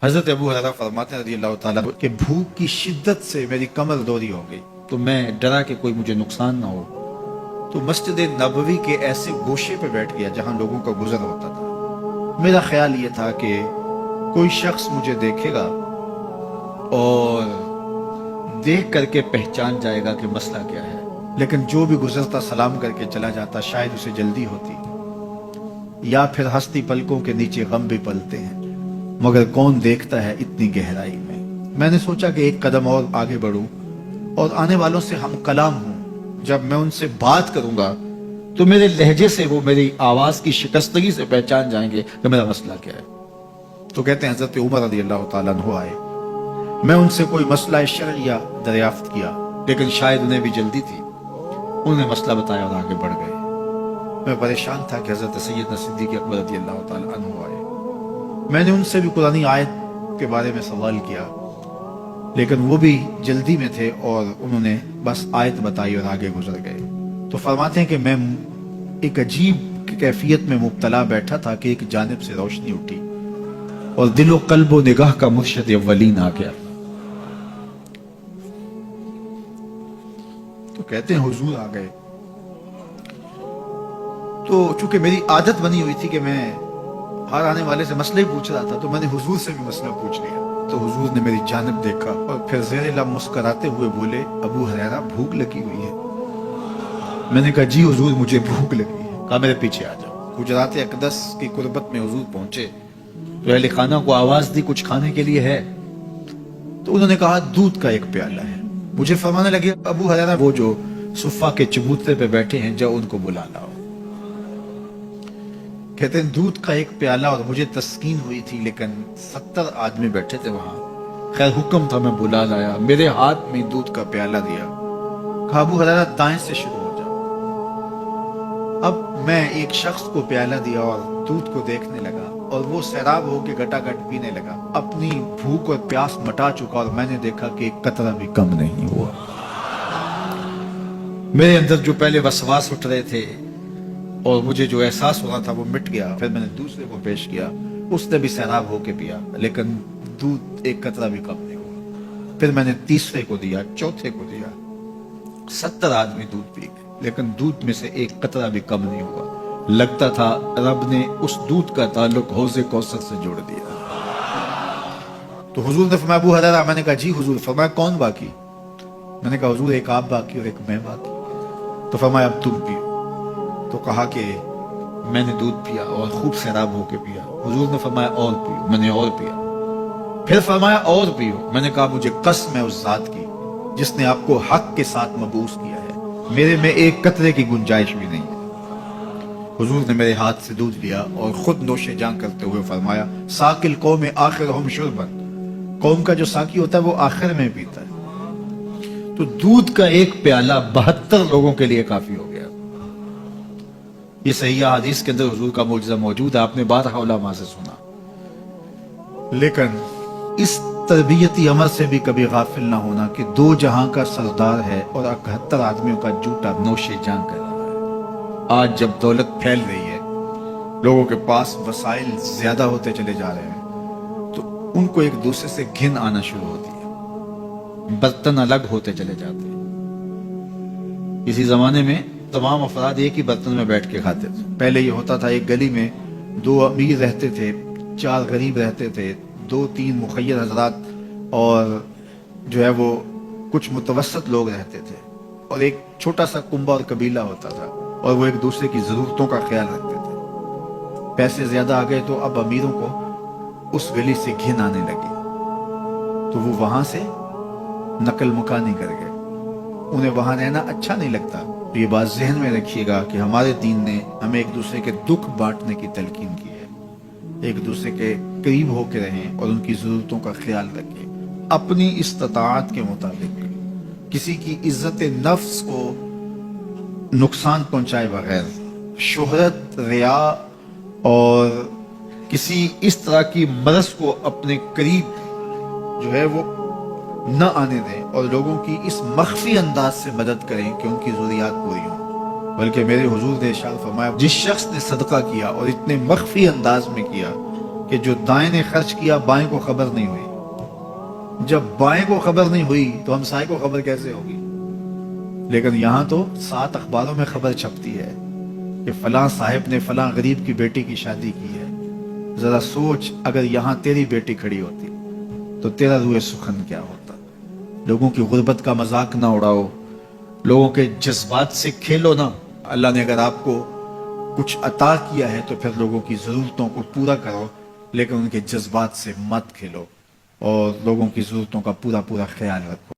حضرت ابو ہریرہ فرماتے ہیں رضی اللہ تعالیٰ کہ بھوک کی شدت سے میری کمر دوری ہو گئی تو میں ڈرا کہ کوئی مجھے نقصان نہ ہو، تو مسجد نبوی کے ایسے گوشے پہ بیٹھ گیا جہاں لوگوں کا گزر ہوتا تھا۔ میرا خیال یہ تھا کہ کوئی شخص مجھے دیکھے گا اور دیکھ کر کے پہچان جائے گا کہ مسئلہ کیا ہے، لیکن جو بھی گزرتا سلام کر کے چلا جاتا، شاید اسے جلدی ہوتی، یا پھر ہستی پلکوں کے نیچے غم بھی پلتے ہیں، مگر کون دیکھتا ہے اتنی گہرائی میں۔ میں نے سوچا کہ ایک قدم اور آگے بڑھوں اور آنے والوں سے ہم کلام ہوں۔ جب میں ان سے بات کروں گا تو میرے لہجے سے وہ میری آواز کی شکستگی سے پہچان جائیں گے کہ میرا مسئلہ کیا ہے۔ تو کہتے ہیں حضرت عمر رضی اللہ تعالیٰ عنہ آئے، میں ان سے کوئی مسئلہ شرعیہ دریافت کیا، لیکن شاید انہیں بھی جلدی تھی، انہوں نے مسئلہ بتایا اور آگے بڑھ گئے۔ میں پریشان تھا کہ حضرت سیدنا صدیق اکبر رضی اللہ تعالیٰ عنہ آئے۔ میں نے ان سے بھی قرآنی آیت کے بارے میں سوال کیا، لیکن وہ بھی جلدی میں تھے اور انہوں نے بس آیت بتائی اور آگے گزر گئے۔ تو فرماتے ہیں کہ میں ایک عجیب کیفیت میں مبتلا بیٹھا تھا کہ ایک جانب سے روشنی اٹھی اور دل و قلب و نگاہ کا مرشد اولین آ گیا۔ تو کہتے ہیں حضور آ گئے، تو چونکہ میری عادت بنی ہوئی تھی کہ میں ہر آنے والے سے مسئلہ ہی پوچھ رہا تھا، تو میں نے حضور سے بھی مسئلہ پوچھ لیا۔ تو حضور نے میری جانب دیکھا اور پھر زیر لب مسکراتے ہوئے بولے، ابو ہریرہ بھوک لگی ہوئی ہے؟ میں نے کہا جی حضور مجھے بھوک لگی ہے۔ کہا میرے پیچھے آ جاؤ۔ حجرات اقدس کی قربت میں حضور پہنچے تو اہل خانہ کو آواز دی کچھ کھانے کے لیے ہے؟ تو انہوں نے کہا دودھ کا ایک پیالہ ہے۔ مجھے فرمانے لگے ابو ہریرہ وہ جو صفہ کے چبوترے پہ بیٹھے ہیں جاؤ ان کو بلا لاؤ۔ کہتے ہیں دودھ کا ایک پیالہ، اور مجھے تسکین ہوئی تھی لیکن 70 آدمی بیٹھے تھے وہاں۔ خیر حکم تھا، میں بلا لایا، میرے ہاتھ میں دودھ کا پیالہ دیا، کہا ابو ہریرہ دائیں سے شروع ہو جاؤ۔ اب میں ایک شخص کو پیالہ دیا اور دودھ کو دیکھنے لگا، اور وہ سیراب ہو کے گٹا گٹ پینے لگا، اپنی بھوک اور پیاس مٹا چکا، اور میں نے دیکھا کہ ایک قطرہ بھی کم نہیں ہوا۔ میرے اندر جو پہلے وسواس اٹھ رہے تھے اور مجھے جو احساس ہو رہا تھا وہ مٹ گیا۔ پھر میں نے دوسرے کو پیش کیا، اس نے بھی سیراب ہو کے پیا، لیکن دودھ ایک قطرہ بھی کم نہیں ہوا۔ پھر میں نے تیسرے کو دیا، چوتھے کو دیا، 70 آدمی دودھ پی گئے، لیکن دودھ میں سے ایک قطرہ بھی کم نہیں ہوا۔ لگتا تھا رب نے اس دودھ کا تعلق حوض کوثر سے جوڑ دیا۔ تو حضور نے فرمایا ابو ہریرہ، میں نے کہا جی حضور۔ فرمایا کون باقی؟ میں نے کہا حضور ایک آپ باقی اور ایک میں باقی۔ تو فرمایا اب تم پیو۔ تو کہا کہ میں نے دودھ پیا اور خوب سیراب ہو کے پیا۔ حضور نے فرمایا اور پیو، میں نے اور پیا۔ پھر فرمایا اور پیو۔ میں نے کہا مجھے قسم ہے اس ذات کی جس نے آپ کو حق کے ساتھ مبعوث کیا ہے، میرے میں ایک قطرے کی گنجائش بھی نہیں ہے۔ حضور نے میرے ہاتھ سے دودھ لیا اور خود نوش جاں کرتے ہوئے فرمایا ساقی القوم آخرہم شربا، قوم کا جو ساقی ہوتا ہے وہ آخر میں پیتا ہے۔ تو دودھ کا ایک پیالہ 72 لوگوں کے لیے کافی ہو گیا۔ یہ صحیح حدیث کے اندر حضور کا معجزہ موجود ہے، آپ نے بارہا علماء سے سنا۔ لیکن اس تربیتی عمل سے بھی کبھی غافل نہ ہونا کہ دو جہاں کا سردار ہے اور 71 آدمیوں کا جوٹا نوش جاں کر رہا ہے۔ آج جب دولت پھیل رہی ہے، لوگوں کے پاس وسائل زیادہ ہوتے چلے جا رہے ہیں، تو ان کو ایک دوسرے سے گھن آنا شروع ہوتی ہے، برتن الگ ہوتے چلے جاتے ہیں۔ اسی زمانے میں تمام افراد ایک ہی برتن میں بیٹھ کے کھاتے تھے۔ پہلے یہ ہوتا تھا ایک گلی میں 2 امیر رہتے تھے، 4 غریب رہتے تھے، 2-3 مخیر حضرات اور جو ہے وہ کچھ متوسط لوگ رہتے تھے، اور ایک چھوٹا سا کنبہ اور قبیلہ ہوتا تھا، اور وہ ایک دوسرے کی ضرورتوں کا خیال رکھتے تھے۔ پیسے زیادہ آ گئے تو اب امیروں کو اس گلی سے گھن آنے لگی، تو وہ وہاں سے نقل مکانی کر گئے، انہیں وہاں رہنا اچھا نہیں لگتا۔ تو یہ بات ذہن میں رکھیے گا کہ ہمارے دین نے ہمیں ایک دوسرے کے دکھ بانٹنے کی تلقین کی ہے، ایک دوسرے کے قریب ہو کے رہیں اور ان کی ضرورتوں کا خیال رکھیں، اپنی استطاعت کے مطابق، کسی کی عزت نفس کو نقصان پہنچائے بغیر، شہرت، ریا اور کسی اس طرح کی مرض کو اپنے قریب جو ہے وہ نہ آنے دیں، اور لوگوں کی اس مخفی انداز سے مدد کریں کہ ان کی ضروریات پوری ہوں۔ بلکہ میرے حضور نے ارشاد فرمایا جس شخص نے صدقہ کیا اور اتنے مخفی انداز میں کیا کہ جو دائیں نے خرچ کیا بائیں کو خبر نہیں ہوئی، جب بائیں کو خبر نہیں ہوئی تو ہمسائے کو خبر کیسے ہوگی؟ لیکن یہاں تو 7 اخباروں میں خبر چھپتی ہے کہ فلاں صاحب نے فلاں غریب کی بیٹی کی شادی کی ہے۔ ذرا سوچ اگر یہاں تیری بیٹی کھڑی ہوتی تو تیرا روح سخن کیا ہوتا۔ لوگوں کی غربت کا مذاق نہ اڑاؤ، لوگوں کے جذبات سے کھیلو نا۔ اللہ نے اگر آپ کو کچھ عطا کیا ہے تو پھر لوگوں کی ضرورتوں کو پورا کرو، لیکن ان کے جذبات سے مت کھیلو اور لوگوں کی ضرورتوں کا پورا خیال رکھو۔